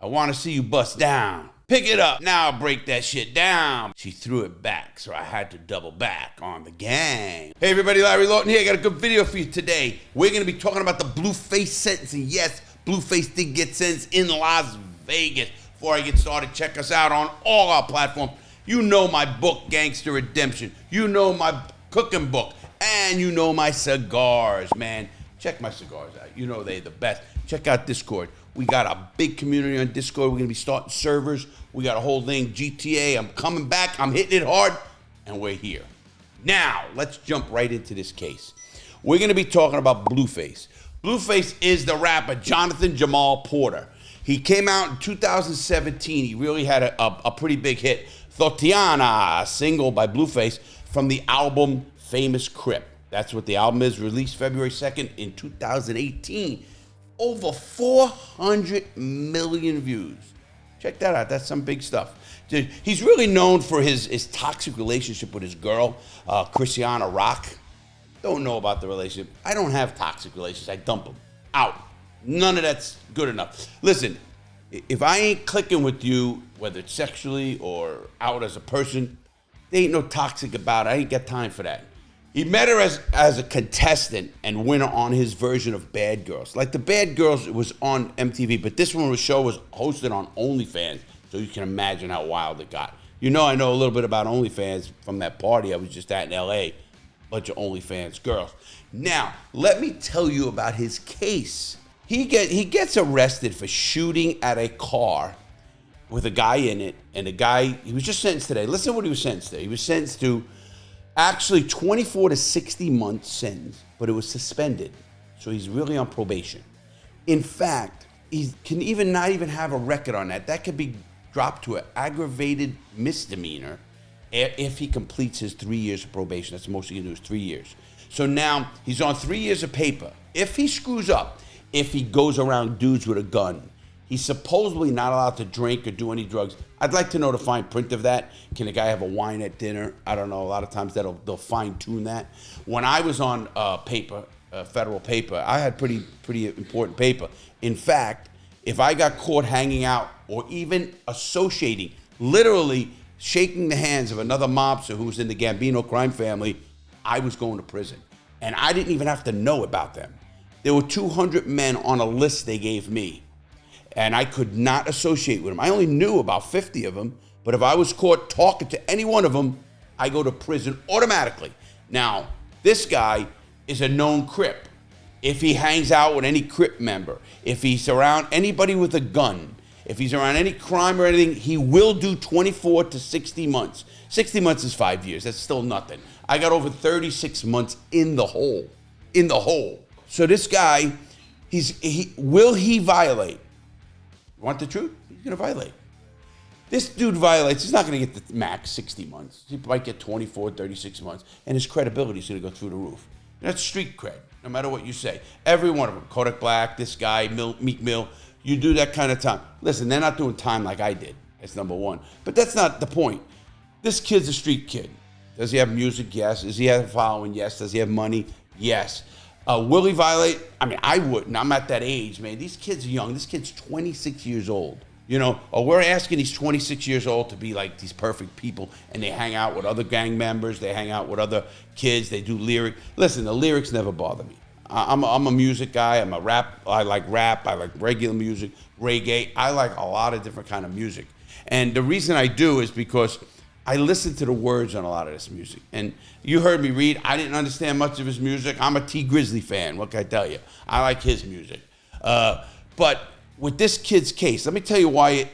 I want to see you bust down. Pick it up, now break that shit down. She threw it back, so I had to double back on the gang. Hey everybody, Larry Lawton here. I got a good video for you today. We're going to be talking about the Blueface sentencing. Yes, Blueface did get sentenced in Las Vegas. Before I get started, check us out on all our platforms. You know my book, Gangster Redemption. You know my cooking book. And you know my cigars, man. Check my cigars out. You know they're the best. Check out Discord. We got a big community on Discord. We're going to be starting servers. We got a whole thing, GTA. I'm coming back. I'm hitting it hard. And we're here. Now, let's jump right into this case. We're going to be talking about Blueface. Blueface is the rapper Jonathan Jamal Porter. He came out in 2017. He really had a pretty big hit. Thotiana, a single by Blueface from the album Famous Crip. That's what the album is, released February 2nd in 2018. Over 400 million views. Check that out. That's some big stuff. He's really known for his toxic relationship with his girl, Christiana Rock. Don't know about the relationship. I don't have toxic relationships. I dump them out. None of that's good enough. Listen, if I ain't clicking with you, whether it's sexually or out as a person, there ain't no toxic about it. I ain't got time for that. He met her as a contestant and winner on his version of Bad Girls. Like the Bad Girls, it was on MTV, but this one show was hosted on OnlyFans, so you can imagine how wild it got. You know, I know a little bit about OnlyFans from that party I was just at in LA. Bunch of OnlyFans girls. Now, let me tell you about his case. He gets arrested for shooting at a car with a guy in it, and the guy, he was just sentenced today. Listen to what he was sentenced to. He was sentenced to actually 24 to 60 months sentence, but it was suspended. So he's really on probation. In fact, he can not even have a record on that. That could be dropped to an aggravated misdemeanor if he completes his 3 years of probation. That's the most he can do is 3 years. So now he's on 3 years of paper. If he screws up, if he goes around dudes with a gun, he's supposedly not allowed to drink or do any drugs. I'd like to know the fine print of that. Can a guy have a wine at dinner? I don't know. A lot of times they'll fine tune that. When I was on federal paper, I had pretty important paper. In fact, if I got caught hanging out or even associating, literally shaking the hands of another mobster who was in the Gambino crime family, I was going to prison. And I didn't even have to know about them. There were 200 men on a list they gave me. And I could not associate with them. I only knew about 50 of them, but if I was caught talking to any one of them, I go to prison automatically. Now, this guy is a known Crip. If he hangs out with any Crip member, if he's around anybody with a gun, if he's around any crime or anything, he will do 24 to 60 months. 60 months is 5 years. That's still nothing. I got over 36 months in the hole. In the hole. So this guy, will he violate? Want the truth? He's going to violate. This dude violates. He's not going to get the max 60 months. He might get 24, 36 months. And his credibility is going to go through the roof. And that's street cred, no matter what you say. Every one of them. Kodak Black, this guy, Meek Mill. You do that kind of time. Listen, they're not doing time like I did. That's number one. But that's not the point. This kid's a street kid. Does he have music? Yes. Does he have a following? Yes. Does he have money? Yes. Will he violate? I mean, I wouldn't. I'm at that age, man. These kids are young. This kid's 26 years old. You know, or we're asking these 26 years old to be like these perfect people, and they hang out with other gang members. They hang out with other kids. They do lyric. Listen, the lyrics never bother me. I'm a music guy. I'm a rap. I like rap. I like regular music, reggae. I like a lot of different kind of music. And the reason I do is because I listen to the words on a lot of this music. And you heard me read. I didn't understand much of his music. I'm a T Grizzly fan. What can I tell you? I like his music. But with this kid's case, let me tell you why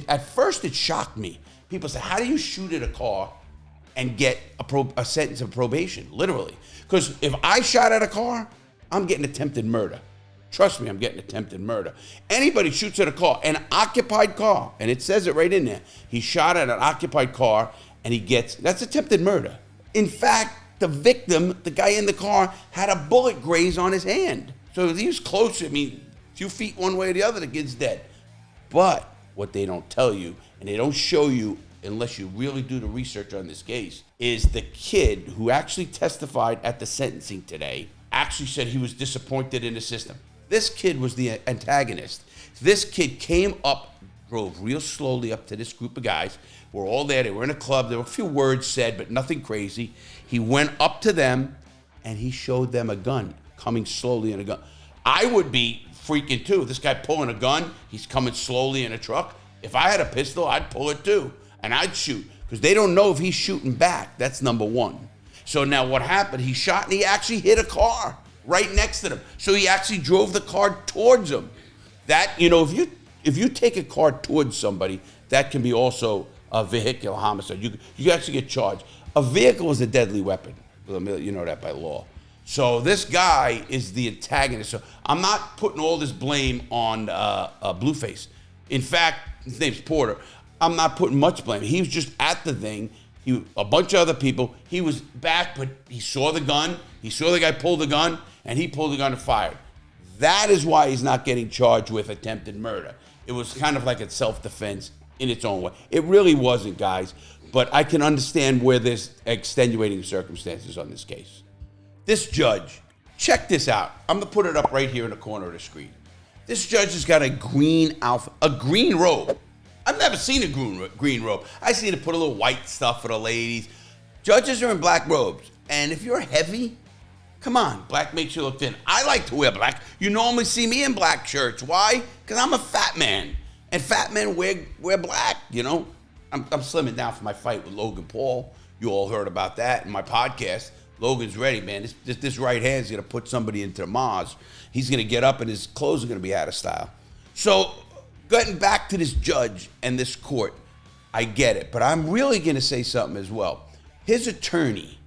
at first it shocked me. People say, how do you shoot at a car and get a sentence of probation? Literally. Because if I shot at a car, I'm getting attempted murder. Trust me, I'm getting attempted murder. Anybody shoots at a car, an occupied car, and it says it right in there. He shot at an occupied car, and that's attempted murder. In fact, the victim, the guy in the car, had a bullet graze on his hand. So he was close. I mean, a few feet one way or the other, the kid's dead. But what they don't tell you, and they don't show you unless you really do the research on this case, is the kid who actually testified at the sentencing today actually said he was disappointed in the system. This kid was the antagonist. This kid came up, drove real slowly up to this group of guys. We're all there. They were in a club. There were a few words said, but nothing crazy. He went up to them, and he showed them a gun, coming slowly in a gun. I would be freaking too. This guy pulling a gun, he's coming slowly in a truck. If I had a pistol, I'd pull it too, and I'd shoot, because they don't know if he's shooting back. That's number one. So now what happened, he shot, and he actually hit a car right next to them. So he actually drove the car towards him. That, you know, if you take a car towards somebody, that can be also a vehicular homicide. You actually get charged. A vehicle is a deadly weapon. You know that by law. So this guy is the antagonist. So I'm not putting all this blame on Blueface. In fact, his name's Porter. I'm not putting much blame. He was just at the thing. A bunch of other people. He was back, but he saw the gun. He saw the guy pull the gun, and he pulled the gun and fired. That is why he's not getting charged with attempted murder. It was kind of like a self-defense in its own way. It really wasn't, guys. But I can understand where there's extenuating circumstances on this case. This judge, check this out. I'm going to put it up right here in the corner of the screen. This judge has got a green outfit, a green robe. I've never seen a green robe. I seen it put a little white stuff for the ladies. Judges are in black robes. And if you're heavy, come on, black makes you look thin. I like to wear black. You normally see me in black shirts. Why? Because I'm a fat man. And fat men wear black, you know. I'm slimming down for my fight with Logan Paul. You all heard about that in my podcast. Logan's ready, man. This right hand's going to put somebody into the Mars. He's going to get up and his clothes are going to be out of style. So getting back to this judge and this court, I get it. But I'm really going to say something as well. His attorney,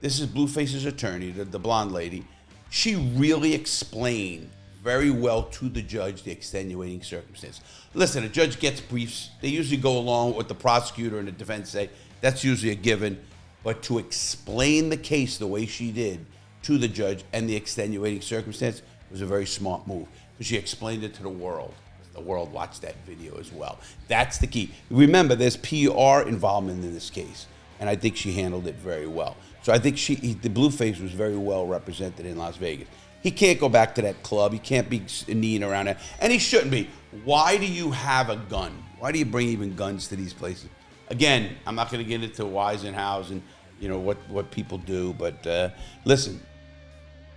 this is Blueface's attorney, the blonde lady, she really explained very well to the judge the extenuating circumstance. Listen, a judge gets briefs. They usually go along with what the prosecutor and the defense say. That's usually a given. But to explain the case the way she did to the judge and the extenuating circumstance was a very smart move, because she explained it to the world. The world watched that video as well. That's the key. Remember, there's PR involvement in this case, and I think she handled it very well. So I think the Blueface was very well represented in Las Vegas. He can't go back to that club. He can't be kneeing around it, and he shouldn't be. Why do you have a gun? Why do you bring even guns to these places? Again, I'm not going to get into whys and hows and what people do, but listen,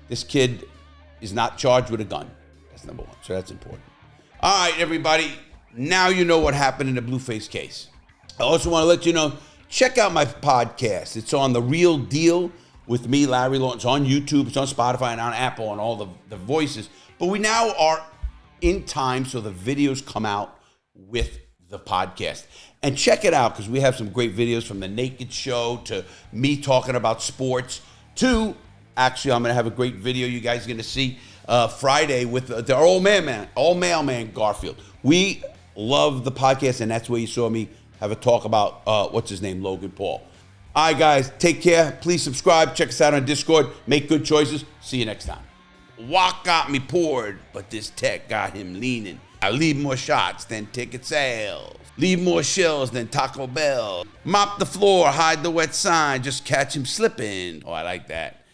this kid is not charged with a gun. That's number one, so that's important. All right, everybody, now you know what happened in the Blueface case. I also want to let you know, check out my podcast. It's on The Real Deal with me, Larry Lawton. It's on YouTube, it's on Spotify, and on Apple, and all the voices. But we now are in time, so the videos come out with the podcast. And check it out, because we have some great videos, from the naked show to me talking about sports to, actually, I'm going to have a great video you guys are going to see Friday with our old mailman Garfield. We love the podcast, and that's where you saw me have a talk about, what's his name, Logan Paul. All right, guys, take care. Please subscribe. Check us out on Discord. Make good choices. See you next time. Walk got me poured, but this tech got him leaning. I leave more shots than ticket sales. Leave more shells than Taco Bell. Mop the floor, hide the wet sign, just catch him slipping. Oh, I like that.